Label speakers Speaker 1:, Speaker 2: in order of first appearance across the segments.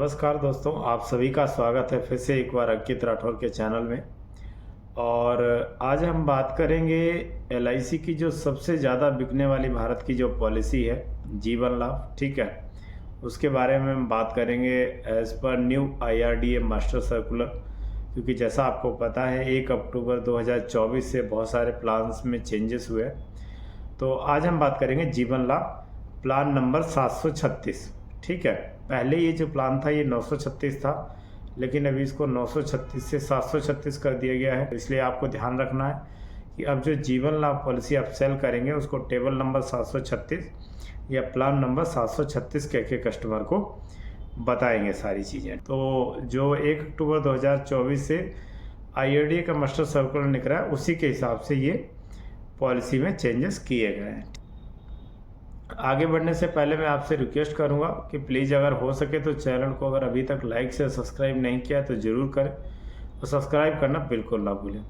Speaker 1: नमस्कार दोस्तों, आप सभी का स्वागत है फिर से एक बार अंकित राठौर के चैनल में। और आज हम बात करेंगे एलआईसी की जो सबसे ज़्यादा बिकने वाली भारत की जो पॉलिसी है जीवन लाभ, ठीक है, उसके बारे में हम बात करेंगे as per new IRDA master circular. क्योंकि जैसा आपको पता है 1 अक्टूबर 2024 से बहुत सारे प्लान्स में चेंजेस हुए। तो आज हम बात करेंगे जीवन लाभ प्लान नंबर 736, ठीक है। पहले ये जो प्लान था ये 936 था, लेकिन अभी इसको 936 से 736 कर दिया गया है। इसलिए आपको ध्यान रखना है कि अब जो जीवन लाभ पॉलिसी आप सेल करेंगे उसको टेबल नंबर 736 या प्लान नंबर 736 कह के कस्टमर को बताएंगे सारी चीज़ें। तो जो 1 अक्टूबर 2024 से आईआरडीए का मास्टर सर्कुलर निकला है उसी के हिसाब से ये पॉलिसी में चेंजेस किए गए हैं। आगे बढ़ने से पहले मैं आपसे रिक्वेस्ट करूंगा कि प्लीज़ अगर हो सके तो चैनल को अगर अभी तक लाइक से सब्सक्राइब नहीं किया तो ज़रूर करें और सब्सक्राइब करना बिल्कुल ना भूलें।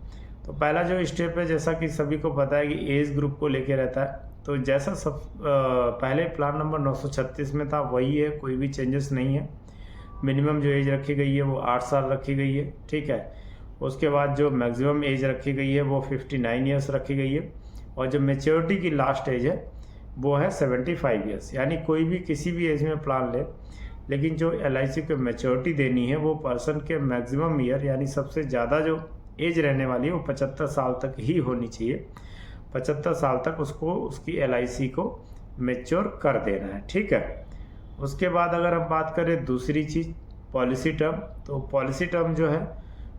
Speaker 1: तो पहला जो स्टेप है, जैसा कि सभी को पता है कि एज ग्रुप को लेके रहता है। तो जैसा सब पहले प्लान नंबर 936 में था वही है, कोई भी चेंजेस नहीं है। मिनिमम जो एज रखी गई है वो 8 साल रखी गई है, ठीक है। उसके बाद जो मैक्सिमम एज रखी गई है वो 59 ईयर्स रखी गई है। और जो मेच्योरिटी की लास्ट एज है वो है 75 ईयर्स। यानी कोई भी किसी भी एज में प्लान ले, लेकिन जो एलआईसी को मैच्योरिटी देनी है वो पर्सन के मैक्सिमम ईयर यानी सबसे ज़्यादा जो एज रहने वाली है वो 75 साल तक ही होनी चाहिए। 75 साल तक उसको उसकी एलआईसी को मैच्योर कर देना है, ठीक है। उसके बाद अगर हम बात करें दूसरी चीज़ पॉलिसी टर्म, तो पॉलिसी टर्म जो है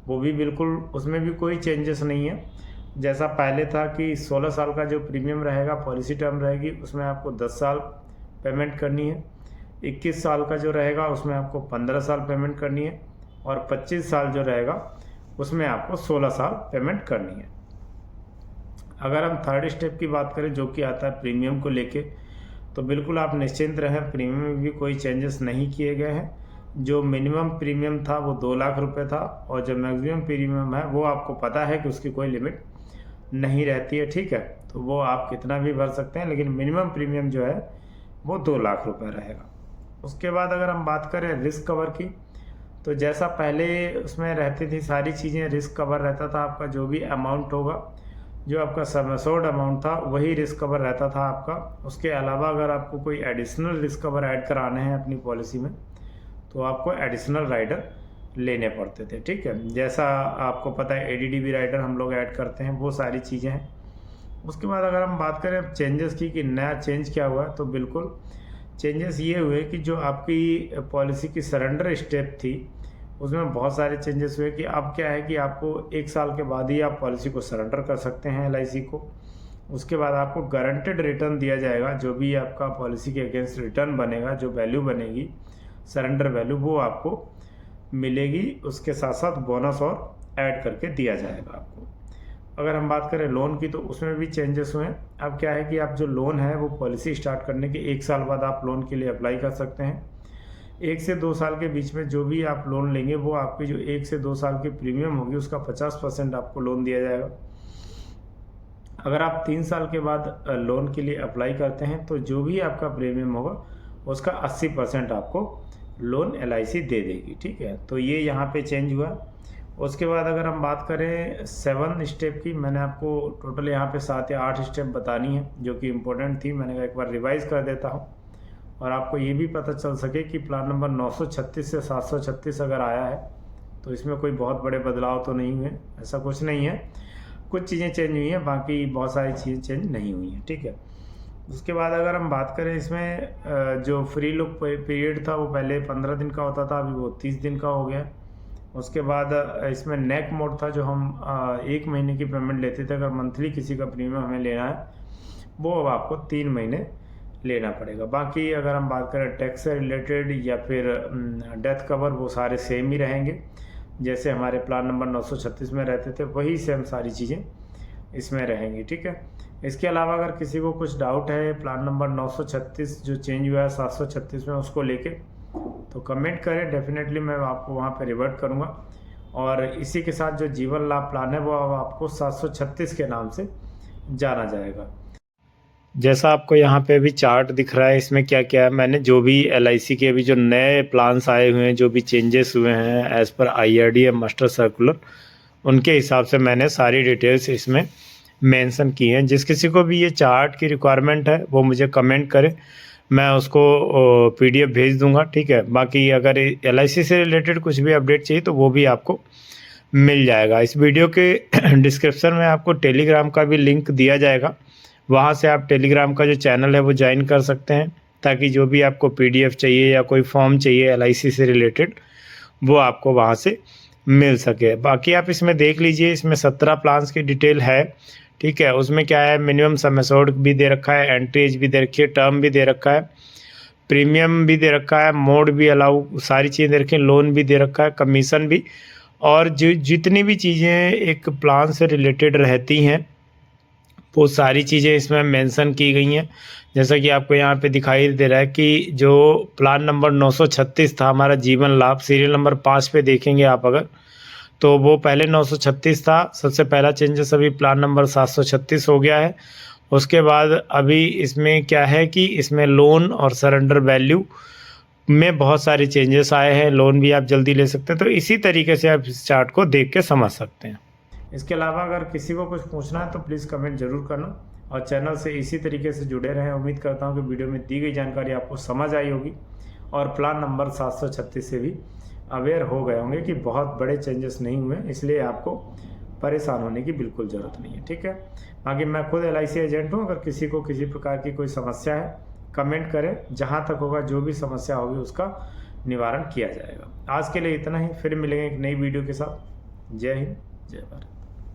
Speaker 1: वो भी बिल्कुल उसमें भी कोई चेंजेस नहीं है। जैसा पहले था कि 16 साल का जो प्रीमियम रहेगा पॉलिसी टर्म रहेगी उसमें आपको 10 साल पेमेंट करनी है। 21 साल का जो रहेगा उसमें आपको 15 साल पेमेंट करनी है। और 25 साल जो रहेगा उसमें आपको 16 साल पेमेंट करनी है। अगर हम थर्ड स्टेप की बात करें जो कि आता है प्रीमियम को लेके, तो बिल्कुल आप निश्चिंत रहें, प्रीमियम में भी कोई चेंजेस नहीं किए गए हैं। जो मिनिमम प्रीमियम था वो 2 लाख रुपए था और जो मैक्सिमम प्रीमियम है वो आपको पता है कि उसकी कोई लिमिट नहीं रहती है, ठीक है। तो वो आप कितना भी भर सकते हैं, लेकिन मिनिमम प्रीमियम जो है वो 2 लाख रुपए रहेगा। उसके बाद अगर हम बात करें रिस्क कवर की, तो जैसा पहले उसमें रहती थी सारी चीज़ें, रिस्क कवर रहता था आपका जो भी अमाउंट होगा, जो आपका सम एश्योर्ड अमाउंट था वही रिस्क कवर रहता था आपका। उसके अलावा अगर आपको कोई एडिशनल रिस्क कवर ऐड कराने हैं अपनी पॉलिसी में तो आपको एडिशनल राइडर लेने पड़ते थे, ठीक है। जैसा आपको पता है एडीडीबी राइडर हम लोग ऐड करते हैं, वो सारी चीज़ें हैं। उसके बाद अगर हम बात करें चेंजेस की कि नया चेंज क्या हुआ है, तो बिल्कुल चेंजेस ये हुए कि जो आपकी पॉलिसी की सरेंडर स्टेप थी उसमें बहुत सारे चेंजेस हुए कि अब क्या है कि आपको 1 साल के बाद ही आप पॉलिसी को सरेंडर कर सकते हैं एलआईसी को। उसके बाद आपको गारंटेड रिटर्न दिया जाएगा, जो भी आपका पॉलिसी के अगेंस्ट रिटर्न बनेगा, जो वैल्यू बनेगी सरेंडर वैल्यू वो आपको मिलेगी। उसके साथ साथ बोनस और ऐड करके दिया जाएगा आपको। अगर हम बात करें लोन की तो उसमें भी चेंजेस हुए हैं। अब क्या है कि आप जो लोन है वो पॉलिसी स्टार्ट करने के 1 साल बाद आप लोन के लिए अप्लाई कर सकते हैं। 1 से 2 साल के बीच में जो भी आप लोन लेंगे वो आपकी जो 1 से 2 साल की प्रीमियम होगी उसका 50% आपको लोन दिया जाएगा। अगर आप 3 साल के बाद लोन के लिए अप्लाई करते हैं तो जो भी आपका प्रीमियम होगा उसका 80% आपको लोन एलआईसी दे देगी, ठीक है। तो ये यहाँ पे चेंज हुआ। उसके बाद अगर हम बात करें 7 स्टेप की, मैंने आपको टोटल यहाँ पे 7 या 8 स्टेप बतानी है जो कि इम्पोर्टेंट थी। मैंने कहा एक बार रिवाइज कर देता हूँ और आपको ये भी पता चल सके कि प्लान नंबर 936 से 736 अगर आया है तो इसमें कोई बहुत बड़े बदलाव तो नहीं हुए, ऐसा कुछ नहीं है। कुछ चीज़ें चेंज हुई हैं, बाकी बहुत सारी चीज़ें चेंज नहीं हुई हैं, ठीक है। उसके बाद अगर हम बात करें इसमें जो फ्री लुक पीरियड था वो पहले 15 दिन का होता था, अभी वो 30 दिन का हो गया। उसके बाद इसमें नेक मोड था जो हम 1 महीने की पेमेंट लेते थे, अगर मंथली किसी का प्रीमियम हमें लेना है वो अब आपको 3 महीने लेना पड़ेगा। बाकी अगर हम बात करें टैक्स से रिलेटेड या फिर डेथ कवर वो सारे सेम ही रहेंगे, जैसे हमारे प्लान नंबर 936 में रहते थे वही सेम सारी चीज़ें इसमें रहेंगी, ठीक है। इसके अलावा अगर किसी को कुछ डाउट है प्लान नंबर 936 जो चेंज हुआ है 736 में उसको लेके, तो कमेंट करें, डेफिनेटली मैं आपको वहाँ पे रिवर्ट करूँगा। और इसी के साथ जो जीवन लाभ प्लान है वो अब आपको 736 के नाम से जाना जाएगा। जैसा आपको यहाँ पे अभी चार्ट दिख रहा है, इसमें क्या क्या है, मैंने जो भी LIC के अभी जो नए प्लान्स आए हुए हैं, जो भी चेंजेस हुए हैं as per IRDA master circular, उनके हिसाब से मैंने सारी डिटेल्स इसमें मेंशन की हैं। जिस किसी को भी ये चार्ट की रिक्वायरमेंट है वो मुझे कमेंट करे, मैं उसको PDF भेज दूंगा, ठीक है। बाकी अगर LIC से रिलेटेड कुछ भी अपडेट चाहिए तो वो भी आपको मिल जाएगा। इस वीडियो के डिस्क्रिप्शन में आपको टेलीग्राम का भी लिंक दिया जाएगा, वहाँ से आप टेलीग्राम का जो चैनल है वो ज्वाइन कर सकते हैं, ताकि जो भी आपको PDF चाहिए या कोई फॉर्म चाहिए LIC से रिलेटेड वो आपको वहाँ से मिल सके। बाकी आप इसमें देख लीजिए, इसमें 17 प्लान्स की डिटेल है, ठीक है। उसमें क्या है, मिनिमम सम एश्योर्ड भी दे रखा है, एंट्री एज भी दे रखी है, टर्म भी दे रखा है, प्रीमियम भी दे रखा है, मोड भी अलाउ, सारी चीज़ें दे रखी हैं, लोन भी दे रखा है, कमीशन भी, और जितनी भी चीज़ें एक प्लान से रिलेटेड रहती हैं वो सारी चीज़ें इसमें मेंशन की गई हैं। जैसा कि आपको यहाँ पे दिखाई दे रहा है कि जो प्लान नंबर 936 था हमारा जीवन लाभ, सीरियल नंबर 5 पे देखेंगे आप अगर, तो वो पहले 936 था, सबसे पहला चेंजेस अभी प्लान नंबर 736 हो गया है। उसके बाद अभी इसमें क्या है कि इसमें लोन और सरेंडर वैल्यू में बहुत सारे चेंजेस आए हैं, लोन भी आप जल्दी ले सकते हैं। तो इसी तरीके से आप इस चार्ट को देख के समझ सकते हैं। इसके अलावा अगर किसी को कुछ पूछना है तो प्लीज़ कमेंट ज़रूर करना, और चैनल से इसी तरीके से जुड़े रहें। उम्मीद करता हूँ कि वीडियो में दी गई जानकारी आपको समझ आई होगी और प्लान नंबर 736 से भी अवेयर हो गए होंगे कि बहुत बड़े चेंजेस नहीं हुए, इसलिए आपको परेशान होने की बिल्कुल ज़रूरत नहीं है, ठीक है। बाकी मैं खुद LIC एजेंट हूँ, अगर किसी को किसी प्रकार की कोई समस्या है कमेंट करें, जहाँ तक होगा जो भी समस्या होगी उसका निवारण किया जाएगा। आज के लिए इतना ही, फिर मिलेंगे एक नई वीडियो के साथ। जय हिंद, जय भारत।